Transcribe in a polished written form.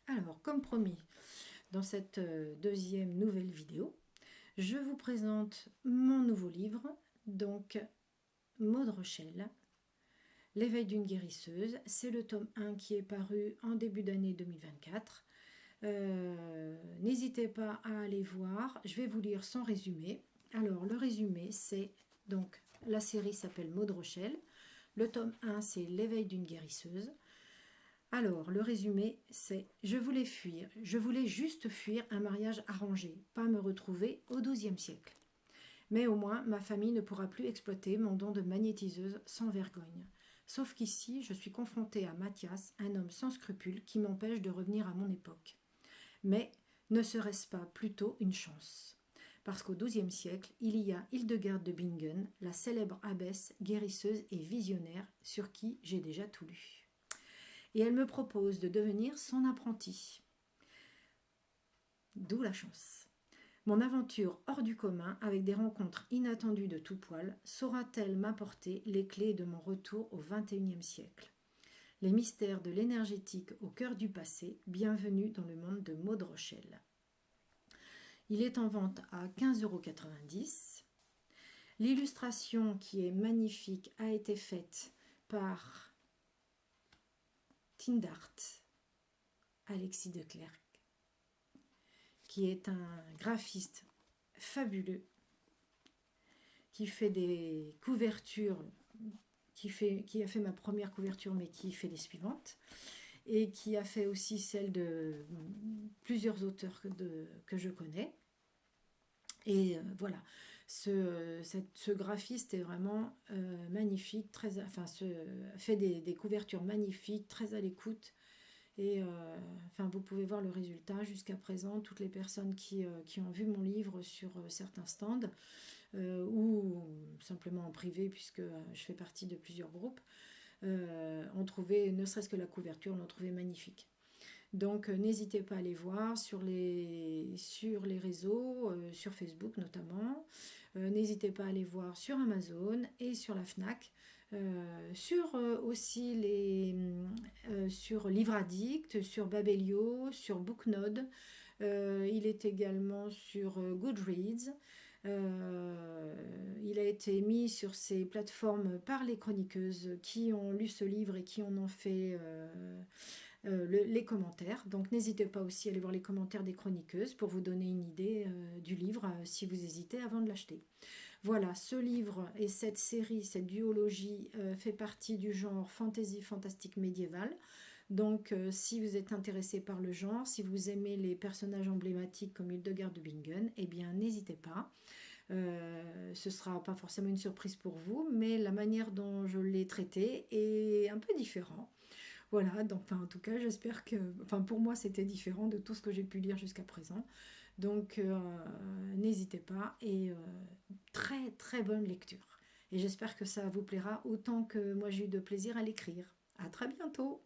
Alors, comme promis, dans cette deuxième nouvelle vidéo, je vous présente mon nouveau livre, donc Maud Rochelle, L'éveil d'une guérisseuse. C'est le tome 1 qui est paru en début d'année 2024. N'hésitez pas à aller voir, je vais vous lire son résumé. Alors, le résumé, c'est donc la série s'appelle Maud Rochelle. Le tome 1, c'est L'éveil d'une guérisseuse. Alors, le résumé, c'est « Je voulais fuir, je voulais juste fuir un mariage arrangé, pas me retrouver au XIIe siècle. Mais au moins, ma famille ne pourra plus exploiter mon don de magnétiseuse sans vergogne. Sauf qu'ici, je suis confrontée à Mathias, un homme sans scrupules qui m'empêche de revenir à mon époque. Mais ne serait-ce pas plutôt une chance ? Parce qu'au XIIe siècle, il y a Hildegarde de Bingen, la célèbre abbesse, guérisseuse et visionnaire, sur qui j'ai déjà tout lu. Et elle me propose de devenir son apprenti. D'où la chance. Mon aventure hors du commun, avec des rencontres inattendues de tout poil, saura-t-elle m'apporter les clés de mon retour au XXIe siècle ? Les mystères de l'énergétique au cœur du passé, bienvenue dans le monde de Maud Rochelle. Il est en vente à 15,90 €. L'illustration qui est magnifique a été faite par Tindart, Alexis de Clercq, qui est un graphiste fabuleux, qui fait des couvertures, qui a fait ma première couverture, mais qui fait les suivantes, et qui a fait aussi celle de plusieurs auteurs que je connais. Et voilà, ce graphiste est vraiment magnifique, fait des couvertures magnifiques, très à l'écoute. Et vous pouvez voir le résultat jusqu'à présent. Toutes les personnes qui ont vu mon livre sur certains stands ou simplement en privé, puisque je fais partie de plusieurs groupes, ont trouvé, ne serait-ce que la couverture, l'ont trouvé magnifique. Donc n'hésitez pas à aller voir sur les réseaux, sur Facebook notamment. N'hésitez pas à aller voir sur Amazon et sur la Fnac. Aussi sur Livre Addict, sur Babelio, sur Booknode. Il est également sur Goodreads. Il a été mis sur ces plateformes par les chroniqueuses qui ont lu ce livre et qui en ont fait les commentaires. Donc n'hésitez pas aussi à aller voir les commentaires des chroniqueuses pour vous donner une idée du livre si vous hésitez avant de l'acheter. Voilà, ce livre et cette série, cette duologie fait partie du genre fantasy fantastique médiéval. Donc si vous êtes intéressé par le genre, si vous aimez les personnages emblématiques comme Hildegarde de Bingen, eh bien n'hésitez pas. Ce ne sera pas forcément une surprise pour vous, mais la manière dont je l'ai traité est un peu différente. Voilà, donc en tout cas, j'espère que, pour moi, c'était différent de tout ce que j'ai pu lire jusqu'à présent. Donc, n'hésitez pas et très très bonne lecture. Et j'espère que ça vous plaira autant que moi j'ai eu de plaisir à l'écrire. À très bientôt!